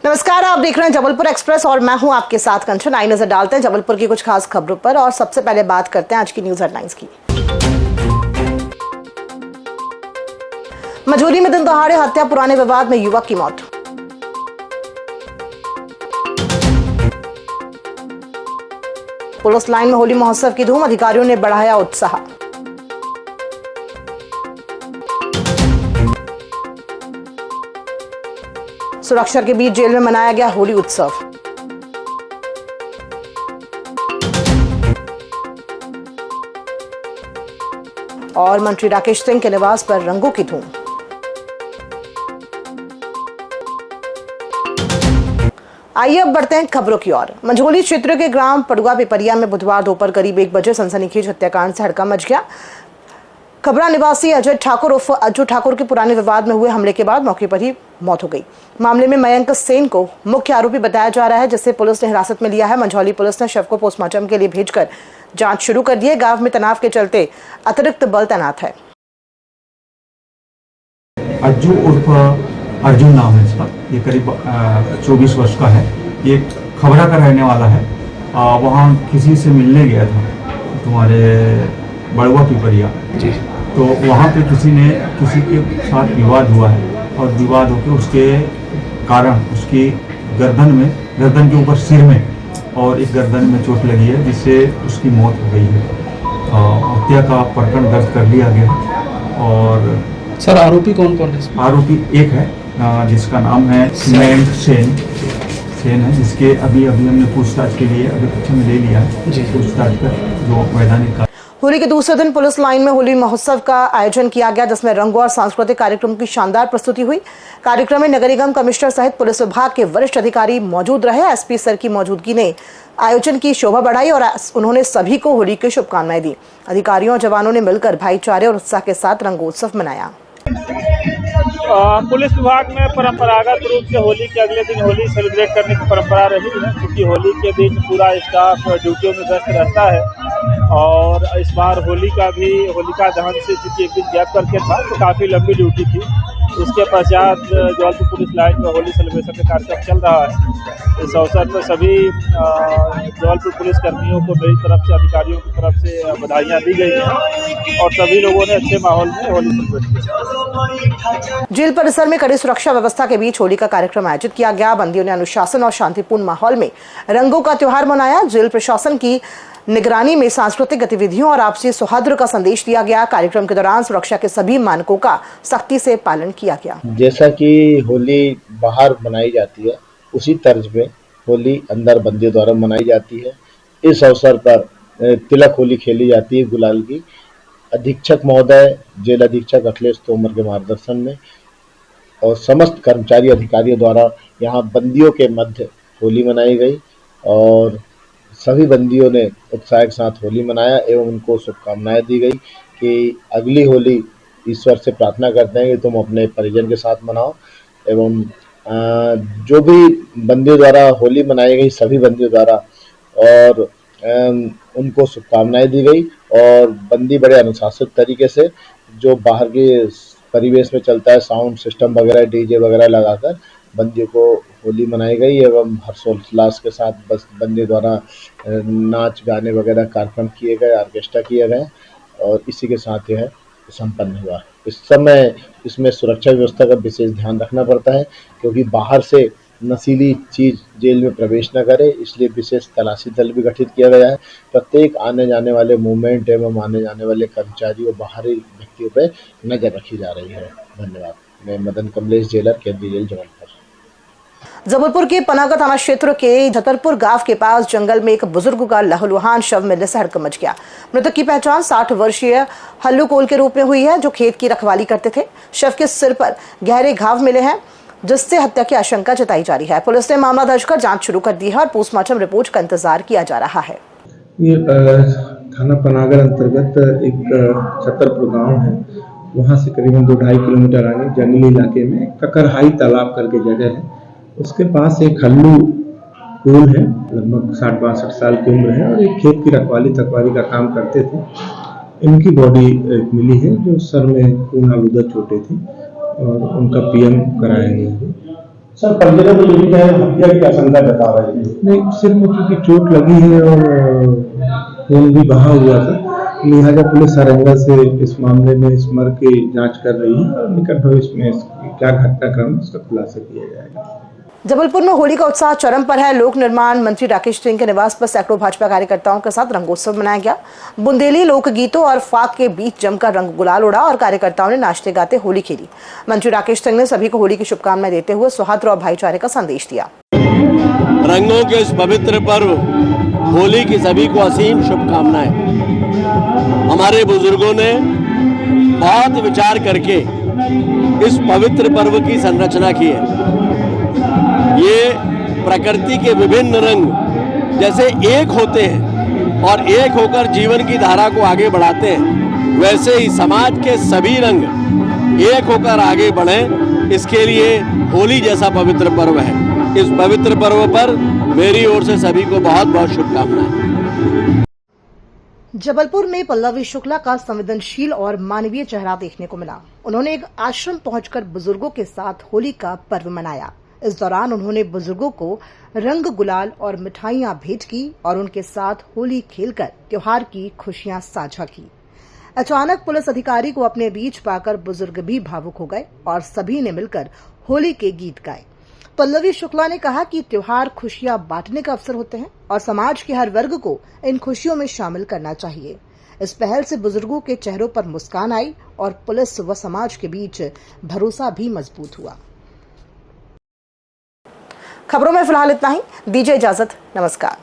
नमस्कार, आप देख रहे हैं जबलपुर एक्सप्रेस और मैं हूं आपके साथ कंचन। आई नजर डालते हैं जबलपुर की कुछ खास खबरों पर और सबसे पहले बात करते हैं आज की न्यूज हेडलाइंस की। मजूरी में दिन दहाड़े हत्या, पुराने विवाद में युवक की मौत। पुलिस लाइन में होली महोत्सव की धूम, अधिकारियों ने बढ़ाया उत्साह। सुरक्षा के बीच जेल में मनाया गया होली उत्सव। और मंत्री राकेश सिंह के निवास पर रंगों की धूम। आइए अब बढ़ते हैं खबरों की ओर। मंझोली क्षेत्र के ग्राम पड़ुआ पिपरिया में बुधवार दोपहर करीब 1 बजे सनसनीखेज हत्याकांड से हड़कंप मच गया। खबरा निवासी अजय ठाकुर उर्फ अज्जू ठाकुर के पुराने विवाद में हुए हमले के बाद मौके पर ही मौत हो गई। मामले में मयंक सेन को मुख्य आरोपी बताया जा रहा है, जिसे पुलिस ने हिरासत में लिया है। मंझौली पुलिस ने शव को पोस्टमार्टम के लिए भेजकर जांच शुरू कर दी है। गांव में तनाव के चलते अतिरिक्त बल तैनात है। अज्जू उर्फ अर्जुन नाम है इसका। ये करीब 24 वर्ष का है। ये खबरा का रहने वाला है। वहाँ किसी से मिलने गया था, तुम्हारे बड़ुआ पिपरिया जी। तो वहाँ पे किसी के साथ विवाद हुआ है और विवाद होकर उसके कारण उसकी गर्दन के ऊपर सिर में और एक गर्दन में चोट लगी है, जिससे उसकी मौत हो गई है। हत्या का प्रकरण दर्ज कर लिया गया। और सर, आरोपी कौन कौन है? आरोपी एक है जिसका नाम है मयंक सेन है, जिसके अभी हमने पूछताछ के लिए अभी पीछे में ले लिया है। पूछताछ कर जो वैधानिक। होली के दूसरे दिन पुलिस लाइन में होली महोत्सव का आयोजन किया गया, जिसमें रंगों और सांस्कृतिक कार्यक्रम की शानदार प्रस्तुति हुई। कार्यक्रम में नगर निगम कमिश्नर सहित पुलिस विभाग के वरिष्ठ अधिकारी मौजूद रहे। एसपी सर की मौजूदगी ने आयोजन की शोभा बढ़ाई और उन्होंने सभी को होली की शुभकामनाएं दी। अधिकारियों और जवानों ने मिलकर भाईचारे और उत्साह के साथ रंगोत्सव मनाया। पुलिस विभाग में परंपरागत रूप से होली के अगले दिन होली सेलिब्रेट करने की परंपरा रही है, क्योंकि होली के दिन पूरा स्टाफ ड्यूटियों में व्यस्त रहता है। और इस बार होलिका दहन से चूँकि एक दिन गैप करके था, तो काफ़ी लंबी ड्यूटी थी। उसके पश्चात जबलपुर पुलिस लाइन में होली सेलिब्रेशन का कार्यक्रम चल रहा है। इस अवसर पर सभी जबलपुर पुलिस कर्मियों को मेरी तरफ से, अधिकारियों की तरफ से बधाइयाँ दी गई हैं और सभी लोगों ने अच्छे माहौल में होली सेलिब्रेट किया। जेल परिसर में कड़ी सुरक्षा व्यवस्था के बीच होली का कार्यक्रम आयोजित किया गया। बंदियों ने अनुशासन और शांतिपूर्ण माहौल में रंगों का त्योहार मनाया। जेल प्रशासन की निगरानी में सांस्कृतिक गतिविधियों और आपसी सौहार्द का संदेश दिया गया। कार्यक्रम के दौरान सुरक्षा के सभी मानकों का सख्ती से पालन किया गया। जैसा कि होली बाहर मनाई जाती है, उसी तर्ज में होली अंदर बंदियों द्वारा मनाई जाती है। इस अवसर पर तिलक होली खेली जाती है गुलाल की। अधीक्षक महोदय, जेल अधीक्षक अखिलेश तोमर के मार्गदर्शन में और समस्त कर्मचारी अधिकारियों द्वारा यहाँ बंदियों के मध्य होली मनाई गई और सभी बंदियों ने उत्साह के साथ होली मनाया एवं उनको शुभकामनाएं दी गई कि अगली होली ईश्वर से प्रार्थना करते हैं कि तुम अपने परिजन के साथ मनाओ। एवं जो भी बंदियों द्वारा होली मनाई गई, सभी बंदियों द्वारा, और उनको शुभकामनाएं दी गई। और बंदी बड़े अनुशासित तरीके से, जो बाहर के परिवेश में चलता है साउंड सिस्टम वगैरह, डीजे वगैरह लगाकर बंदियों को होली मनाई गई एवं हर्षोल्लास के साथ बस बंदी द्वारा नाच गाने वगैरह कार्यक्रम किए गए, ऑर्केस्ट्रा किए गए और इसी के साथ यह संपन्न हुआ। इस समय इसमें सुरक्षा व्यवस्था का विशेष ध्यान रखना पड़ता है, क्योंकि बाहर से नशीली चीज़ जेल में प्रवेश न करे, इसलिए विशेष तलाशी दल भी गठित किया गया है। प्रत्येक आने जाने वाले मूवमेंट एवं आने जाने वाले कर्मचारियों, बाहरी व्यक्तियों पर नजर रखी जा रही है। धन्यवाद। मैं मदन कमलेश, जेलर, केंद्रीय जेल जबलपुर। जबलपुर के पनागर थाना क्षेत्र के झतरपुर गांव के पास जंगल में एक बुजुर्ग का लहूलुहान शव मिलने से हड़कंप मच गया। मृतक की पहचान 60 वर्षीय हल्लू कोल के रूप में हुई है, जो खेत की रखवाली करते थे। शव के सिर पर गहरे घाव मिले हैं, जिससे हत्या की आशंका जताई जा रही है। पुलिस ने मामला दर्ज कर जांच शुरू कर दी है और पोस्टमार्टम रिपोर्ट का इंतजार किया जा रहा है। ये थाना पनागर अंतर्गत एक छतरपुर गांव है। वहां से करीबन 2-2.5 किलोमीटर आगे जंगली इलाके में ककरहाई तालाब करके जगह है। उसके पास एक हल्लू कोल है, लगभग 60-62 साल की उम्र है और एक खेत की रखवाली का काम करते थे। इनकी बॉडी मिली है, जो सर में खून आलूदा चोटें थी और उनका पीएम कराया गया है। सर परिजनों को ये भी है हत्या की आशंका जता रहे हैं। नहीं, सिर में क्योंकि चोट लगी है और खून भी बहा हुआ था, लिहाजा पुलिस हर एंगल से इस मामले में इस मर्ग की जांच कर रही है और निकट भविष्य में क्या घटनाक्रम उसका खुलासा किया जाएगा। जबलपुर में होली का उत्साह चरम पर है। लोक निर्माण मंत्री राकेश सिंह के निवास पर सैकड़ों भाजपा कार्यकर्ताओं के साथ रंगोत्सव मनाया गया। बुंदेली लोकगीतों और फाक के बीच जमकर रंग गुलाल उड़ा और कार्यकर्ताओं ने नाचते गाते होली खेली। मंत्री राकेश सिंह ने सभी को होली की शुभकामनाएं देते हुए सौहार्द और भाईचारे का संदेश दिया। रंगों के इस पवित्र पर्व होली की सभी को असीम शुभकामनाएं। हमारे बुजुर्गों ने बहुत विचार करके इस पवित्र पर्व की संरचना की है। ये प्रकृति के विभिन्न रंग जैसे एक होते हैं और एक होकर जीवन की धारा को आगे बढ़ाते हैं, वैसे ही समाज के सभी रंग एक होकर आगे बढ़ें, इसके लिए होली जैसा पवित्र पर्व है। इस पवित्र पर्व पर मेरी ओर से सभी को बहुत बहुत शुभकामनाएं। जबलपुर में पल्लवी शुक्ला का संवेदनशील और मानवीय चेहरा देखने को मिला। उन्होंने एक आश्रम पहुंचकर बुजुर्गों के साथ होली का पर्व मनाया। इस दौरान उन्होंने बुजुर्गों को रंग गुलाल और मिठाइयां भेंट की और उनके साथ होली खेलकर त्योहार की खुशियां साझा की। अचानक पुलिस अधिकारी को अपने बीच पाकर बुजुर्ग भी भावुक हो गए और सभी ने मिलकर होली के गीत गाए। पल्लवी शुक्ला ने कहा कि त्योहार खुशियां बांटने का अवसर होते हैं और समाज के हर वर्ग को इन खुशियों में शामिल करना चाहिए। इस पहल से बुजुर्गों के चेहरों पर मुस्कान आई और पुलिस व समाज के बीच भरोसा भी मजबूत हुआ। खबरों में फिलहाल इतना ही। दीजिए इजाजत। नमस्कार।